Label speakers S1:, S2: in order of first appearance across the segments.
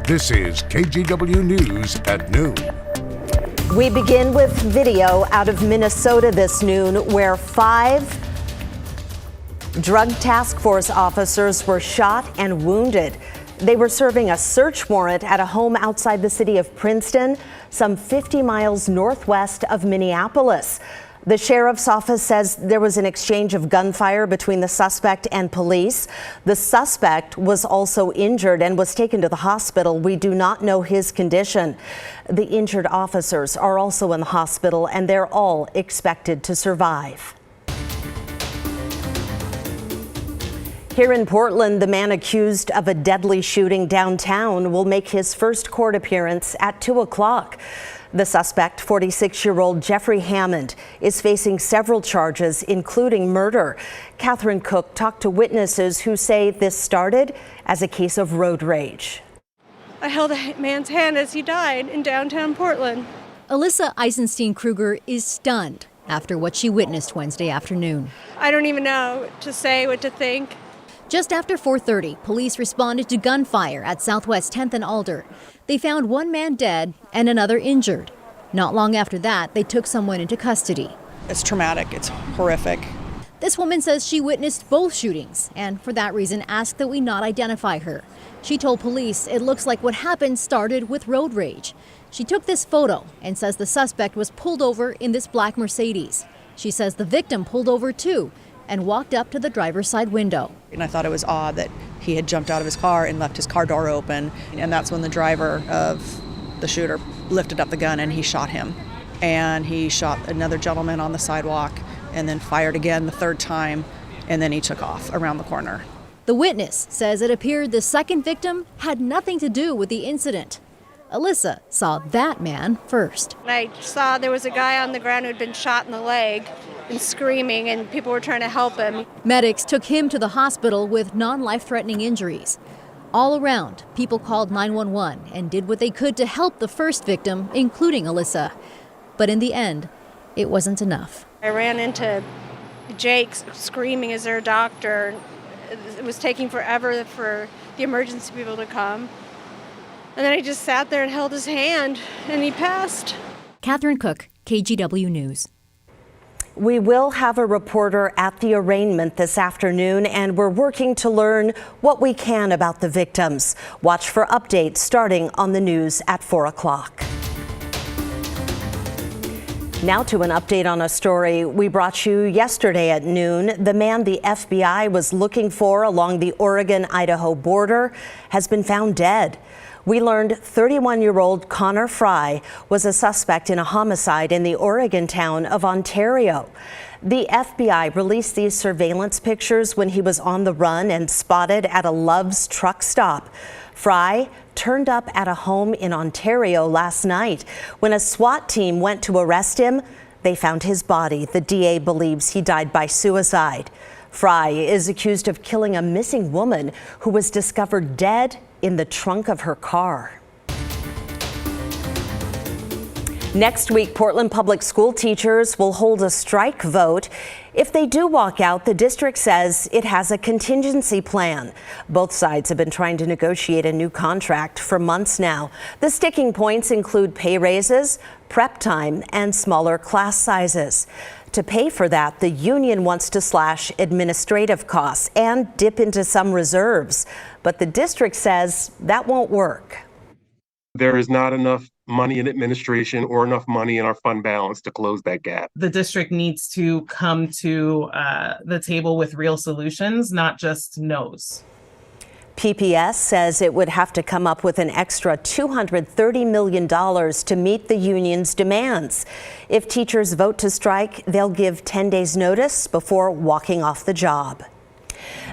S1: This is KGW News at noon.
S2: We begin with video out of Minnesota this noon, where 5 drug task force officers were shot and wounded. They were serving a search warrant at a home outside the city of Princeton, some 50 miles northwest of Minneapolis. The sheriff's office says there was an exchange of gunfire between the suspect and police. The suspect was also injured and was taken to the hospital. We do not know his condition. The injured officers are also in the hospital, and they're all expected to survive. Here in Portland, the man accused of a deadly shooting downtown will make his first court appearance at 2 o'clock. The suspect, 46-year-old Jeffrey Hammond, is facing several charges, including murder. Catherine Cook talked to witnesses who say this started as a case of road rage.
S3: I held a man's hand as he died in downtown Portland.
S4: Alyssa Eisenstein-Kruger is stunned after what she witnessed Wednesday afternoon.
S3: I don't even know what to say, what to think.
S4: Just after 4:30, police responded to gunfire at Southwest 10th and Alder. They found one man dead and another injured. Not long after that, they took someone into custody.
S5: It's traumatic. It's horrific.
S4: This woman says she witnessed both shootings and for that reason asked that we not identify her. She told police it looks like what happened started with road rage. She took this photo and says the suspect was pulled over in this black Mercedes. She says the victim pulled over too and walked up to the driver's side window.
S5: And I thought it was odd that he had jumped out of his car and left his car door open. And that's when the driver of the shooter lifted up the gun and he shot him. And he shot another gentleman on the sidewalk and then fired again the third time. And then he took off around the corner.
S4: The witness says it appeared the second victim had nothing to do with the incident. Alyssa saw that man first.
S3: I saw there was a guy on the ground who had been shot in the leg and screaming, and people were trying to help him.
S4: Medics took him to the hospital with non-life-threatening injuries. All around, people called 911 and did what they could to help the first victim, including Alyssa. But in the end, it wasn't enough.
S3: I ran into Jake screaming, "Is there a doctor?" It was taking forever for the emergency people to come. And then I just sat there and held his hand, and he passed.
S4: Catherine Cook, KGW News.
S2: We will have a reporter at the arraignment this afternoon, and we're working to learn what we can about the victims. Watch for updates starting on the news at 4 o'clock. Now to an update on a story we brought you yesterday at noon. The man the FBI was looking for along the Oregon-Idaho border has been found dead. We learned 31-year-old Connor Fry was a suspect in a homicide in the Oregon town of Ontario. The FBI released these surveillance pictures when he was on the run and spotted at a Love's truck stop. Fry turned up at a home in Ontario last night. When a SWAT team went to arrest him, they found his body. The DA believes he died by suicide. Fry is accused of killing a missing woman who was discovered dead in the trunk of her car. Next week, Portland Public School teachers will hold a strike vote. If they do walk out, the district says it has a contingency plan. Both sides have been trying to negotiate a new contract for months now. The sticking points include pay raises, prep time, and smaller class sizes. To pay for that, the union wants to slash administrative costs and dip into some reserves. But the district says that won't work.
S6: There is not enough money in administration or enough money in our fund balance to close that gap.
S7: The district needs to come to the table with real solutions, not just no's.
S2: PPS says it would have to come up with an extra $230 million to meet the union's demands. If teachers vote to strike, they'll give 10 days notice before walking off the job.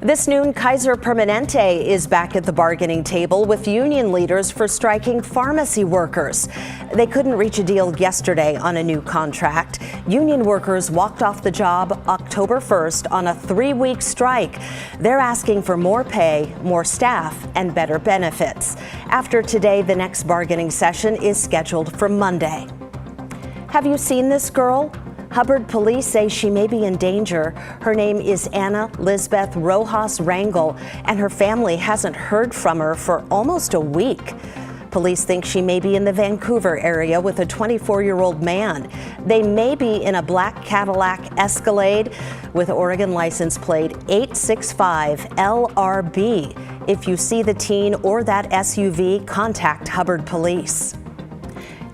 S2: This noon, Kaiser Permanente is back at the bargaining table with union leaders for striking pharmacy workers. They couldn't reach a deal yesterday on a new contract. Union workers walked off the job October 1st on a 3-week strike. They're asking for more pay, more staff, and better benefits. After today, the next bargaining session is scheduled for Monday. Have you seen this girl? Hubbard police say she may be in danger. Her name is Anna Lisbeth Rojas Rangel, and her family hasn't heard from her for almost a week. Police think she may be in the Vancouver area with a 24-year-old man. They may be in a black Cadillac Escalade with Oregon license plate 865 LRB. If you see the teen or that SUV, contact Hubbard Police.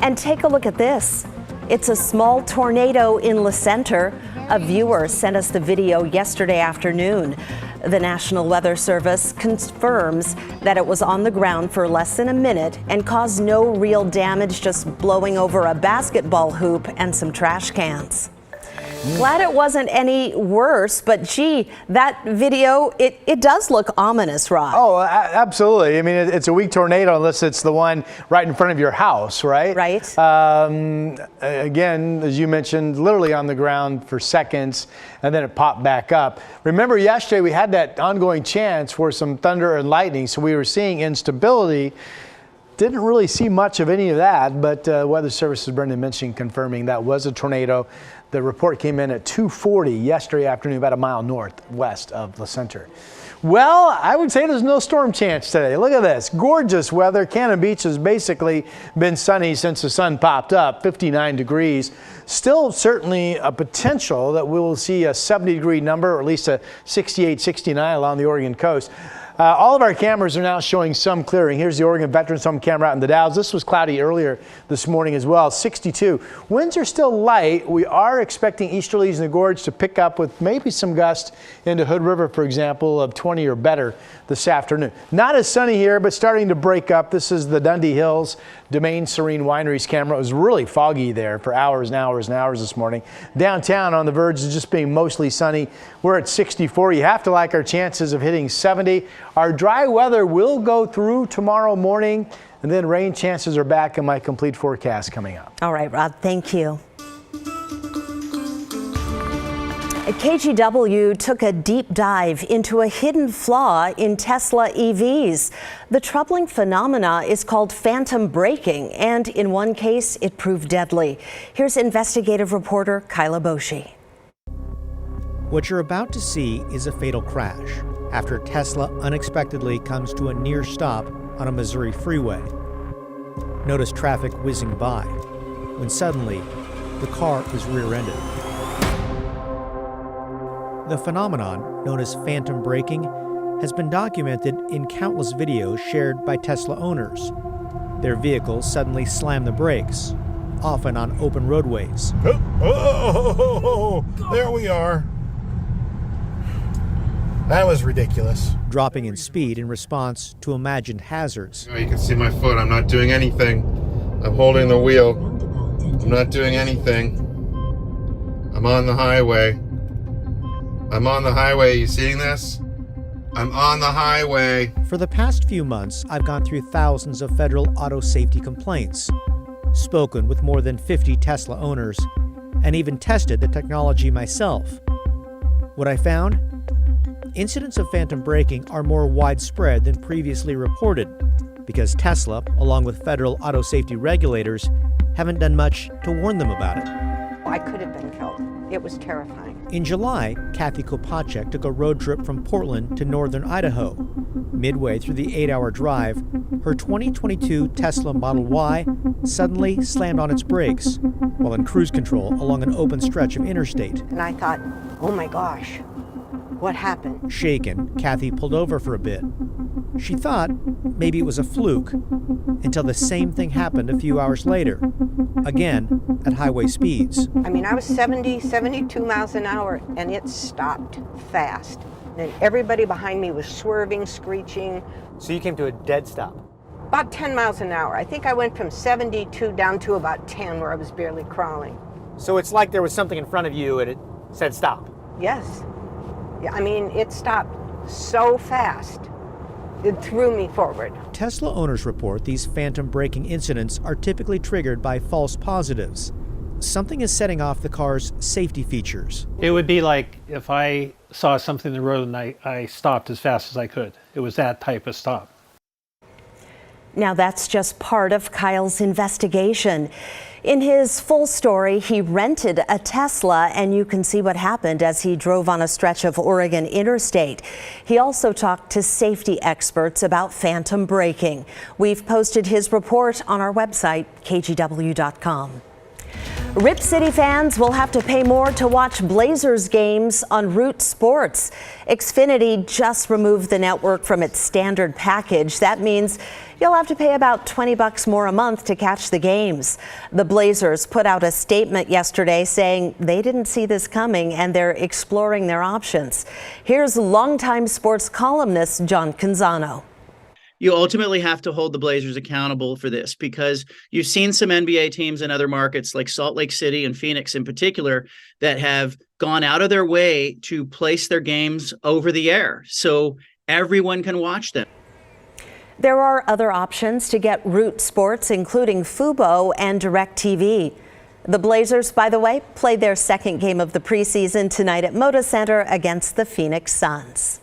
S2: And take a look at this. It's a small tornado in Le Center. A viewer sent us the video yesterday afternoon. The National Weather Service confirms that it was on the ground for less than a minute and caused no real damage, just blowing over a basketball hoop and some trash cans. Glad it wasn't any worse, but gee, that video, it does look ominous, Rod.
S8: Oh, absolutely. I mean, it's a weak tornado unless it's the one right in front of your house, right?
S2: Right.
S8: Again, as you mentioned, literally on the ground for seconds, and then it popped back up. Remember, yesterday we had that ongoing chance for some thunder and lightning, so we were seeing instability. Didn't really see much of any of that, but Weather Service's Brendan Minching confirming that was a tornado. The report came in at 2:40 yesterday afternoon, about a mile northwest of Le Center. Well, I would say there's no storm chance today. Look at this. Gorgeous weather. Cannon Beach has basically been sunny since the sun popped up, 59 degrees. Still certainly a potential that we will see a 70-degree number, or at least a 68, 69 along the Oregon coast. All of our cameras are now showing some clearing. Here's the Oregon Veterans Home camera out in the Dalles. This was cloudy earlier this morning as well, 62. Winds are still light. We are expecting easterlies in the gorge to pick up with maybe some gusts into Hood River, for example, of 20 or better this afternoon. Not as sunny here, but starting to break up. This is the Dundee Hills Domain Serene Wineries camera. It was really foggy there for hours and hours and hours this morning. Downtown on the verge of just being mostly sunny. We're at 64. You have to like our chances of hitting 70. Our dry weather will go through tomorrow morning, and then rain chances are back in my complete forecast coming up.
S2: All right, Rod, thank you. KGW took a deep dive into a hidden flaw in Tesla EVs. The troubling phenomena is called phantom braking, and in one case, it proved deadly. Here's investigative reporter Kyla Boshi.
S9: What you're about to see is a fatal crash after Tesla unexpectedly comes to a near stop on a Missouri freeway. Notice traffic whizzing by, when suddenly the car is rear-ended. The phenomenon, known as phantom braking, has been documented in countless videos shared by Tesla owners. Their vehicles suddenly slam the brakes, often on open roadways.
S10: Oh, there we are. That was ridiculous.
S9: Dropping in speed in response to imagined hazards.
S10: You can see my foot. I'm not doing anything. I'm holding the wheel. I'm not doing anything. I'm on the highway. I'm on the highway. You seeing this? I'm on the highway.
S9: For the past few months, I've gone through thousands of federal auto safety complaints, spoken with more than 50 Tesla owners, and even tested the technology myself. What I found? Incidents of phantom braking are more widespread than previously reported because Tesla, along with federal auto safety regulators, haven't done much to warn them about it.
S11: I could have been killed. It was terrifying.
S9: In July, Kathy Kopacek took a road trip from Portland to northern Idaho. Midway through the 8-hour drive, her 2022 Tesla Model Y suddenly slammed on its brakes while in cruise control along an open stretch of interstate.
S11: And I thought, oh my gosh, what happened?
S9: Shaken, Kathy pulled over for a bit. She thought maybe it was a fluke until the same thing happened a few hours later, again at highway speeds.
S11: I mean, I was 70, 72 miles an hour, and it stopped fast. And everybody behind me was swerving, screeching.
S12: So you came to a dead stop?
S11: About 10 miles an hour. I think I went from 72 down to about 10 where I was barely crawling.
S12: So it's like there was something in front of you and it said stop?
S11: Yes. Yeah, I mean, it stopped so fast. It threw me forward.
S9: Tesla owners report these phantom braking incidents are typically triggered by false positives. Something is setting off the car's safety features.
S13: It would be like if I saw something in the road and I stopped as fast as I could. It was that type of stop.
S2: Now that's just part of Kyle's investigation. In his full story, he rented a Tesla, and you can see what happened as he drove on a stretch of Oregon interstate. He also talked to safety experts about phantom braking. We've posted his report on our website, kgw.com. Rip City fans will have to pay more to watch Blazers games on Root Sports. Xfinity just removed the network from its standard package. That means you'll have to pay about $20 more a month to catch the games. The Blazers put out a statement yesterday saying they didn't see this coming and they're exploring their options. Here's longtime sports columnist John Canzano.
S14: You ultimately have to hold the Blazers accountable for this, because you've seen some NBA teams in other markets like Salt Lake City and Phoenix in particular that have gone out of their way to place their games over the air so everyone can watch them.
S2: There are other options to get Root Sports, including Fubo and DirecTV. The Blazers, by the way, played their second game of the preseason tonight at Moda Center against the Phoenix Suns.